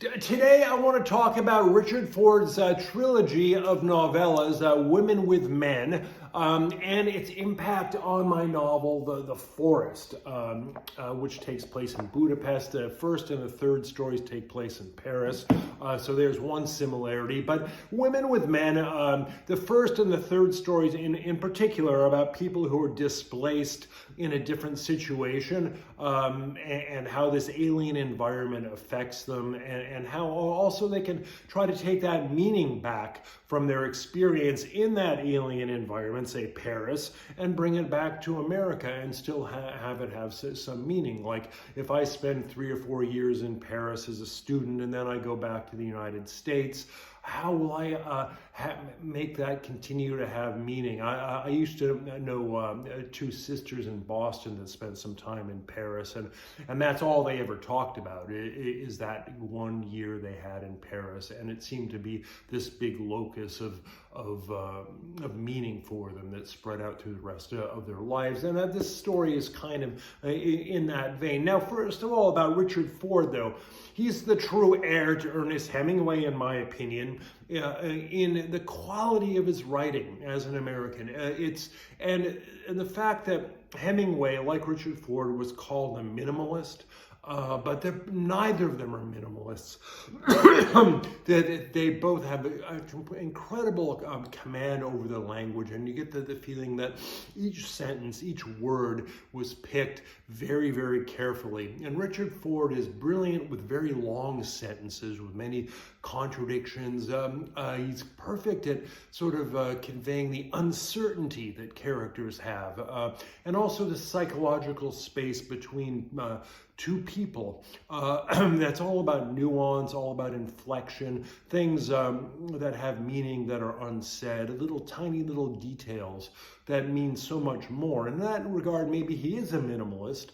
Today I want to talk about Richard Ford's trilogy of novellas, Women with Men, and its impact on my novel, The Forest, which takes place in Budapest. The first and the third stories take place in Paris, so there's one similarity. But Women with Men, the first and the third stories in particular are about people who are displaced in a different situation, and how this alien environment affects them, and how also they can try to take that meaning back from their experience in that alien environment, say Paris, and bring it back to America and still have it have some meaning. Like if I spend 3 or 4 years in Paris as a student and then I go back to the United States, how will I make that continue to have meaning? I used to know 2 sisters in Boston that spent some time in Paris, and that's all they ever talked about is that 1 year they had in Paris, and it seemed to be this big locus of meaning for them that spread out through the rest of their lives. And this story is kind of in that vein. Now, first of all, about Richard Ford, though, he's the true heir to Ernest Hemingway, in my opinion, in the quality of his writing as an American. And the fact that Hemingway, like Richard Ford, was called a minimalist, but neither of them are minimalists. That they both have an incredible command over the language, and you get the feeling that each sentence, each word was picked very, very carefully. And Richard Ford is brilliant with very long sentences, with many contradictions. He's perfect at sort of conveying the uncertainty that characters have, and also the psychological space between 2 people. That's all about nuance, all about inflection, things that have meaning that are unsaid, tiny little details that mean so much more. In that regard, maybe he is a minimalist,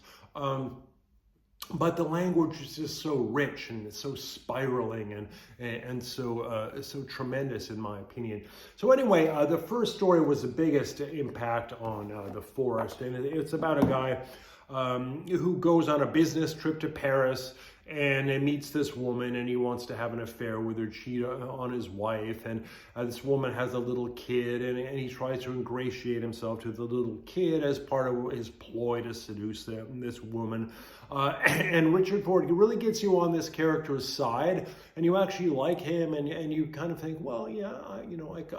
but the language is just so rich and it's so spiraling and so tremendous, in my opinion. So anyway, the first story was the biggest impact on The Forest, and it's about a guy who goes on a business trip to Paris and meets this woman, and he wants to have an affair with her, cheat on his wife, and this woman has a little kid, and he tries to ingratiate himself to the little kid as part of his ploy to seduce this woman. And Richard Ford really gets you on this character's side, and you actually like him, and you kind of think, well, yeah,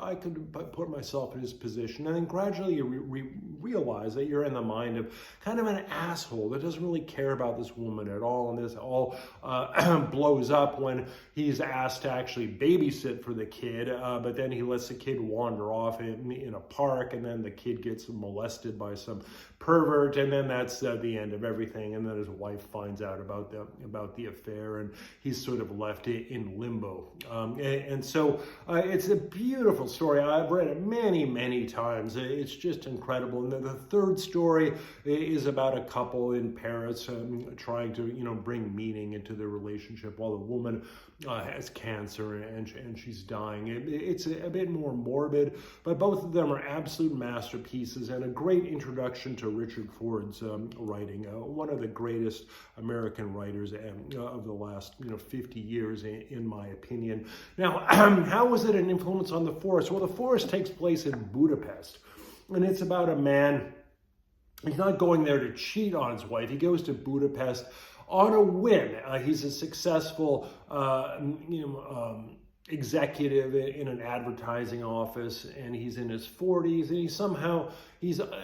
I could put myself in his position. And then gradually you realize that you're in the mind of kind of an asshole that doesn't really care about this woman at all, and this all blows up when he's asked to actually babysit for the kid, but then he lets the kid wander off in a park, and then the kid gets molested by some pervert, and then that's the end of everything. And then his wife finds out about the affair, and he's sort of left in limbo. And so it's a beautiful story. I've read it many times. It's just incredible. And the third story is about a couple in Paris trying to bring meaning into their relationship while the woman has cancer and she's dying. It's a bit more morbid, but both of them are absolute masterpieces and a great introduction to Richard Ford's writing, one of the greatest American writers of the last 50 years, in my opinion. Now, how was it an influence on The Forest? Well, The Forest takes place in Budapest, and it's about a man. He's not going there to cheat on his wife. He goes to Budapest on a whim. He's a successful, executive in an advertising office, and he's in his 40s, and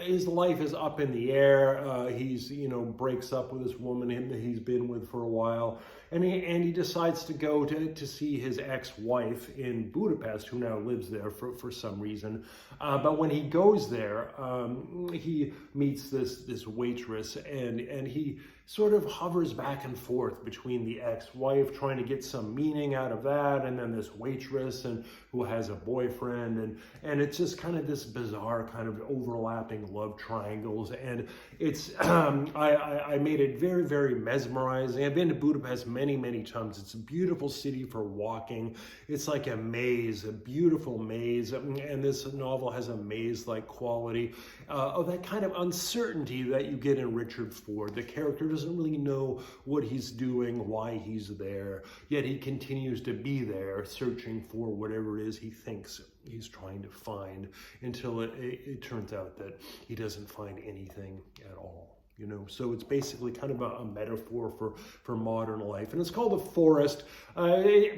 his life is up in the air. He's breaks up with this woman that he's been with for a while, and he decides to go to see his ex-wife in Budapest, who now lives there for some reason. But when he goes there, he meets this waitress, and he sort of hovers back and forth between the ex-wife, trying to get some meaning out of that, and then this waitress who has a boyfriend, and it's just kind of this bizarre kind of overlapping love triangles. And it's I made it very, very mesmerizing. I've been to Budapest many times. It's a beautiful city for walking. It's like a maze, a beautiful maze, and this novel has a maze-like quality of that kind of uncertainty that you get in Richard Ford. The characters doesn't really know what he's doing, why he's there, yet he continues to be there, searching for whatever it is he thinks he's trying to find, until it turns out that he doesn't find anything at all. You know, so it's basically kind of a metaphor for modern life, and it's called The Forest.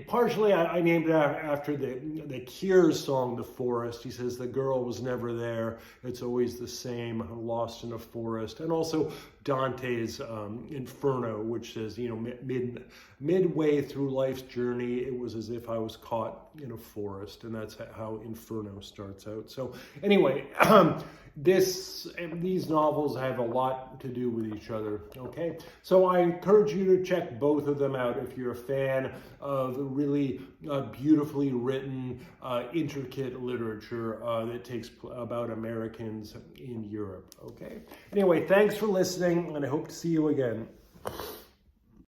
Partially, I named it after the Cure's song, The Forest. He says the girl was never there; it's always the same, lost in a forest. And also Dante's Inferno, which says, you know, midway through life's journey, it was as if I was caught in a forest, and that's how Inferno starts out. So anyway. These novels have a lot to do with each other, okay? So I encourage you to check both of them out if you're a fan of really beautifully written, intricate literature that takes about Americans in Europe, okay? Anyway, thanks for listening, and I hope to see you again.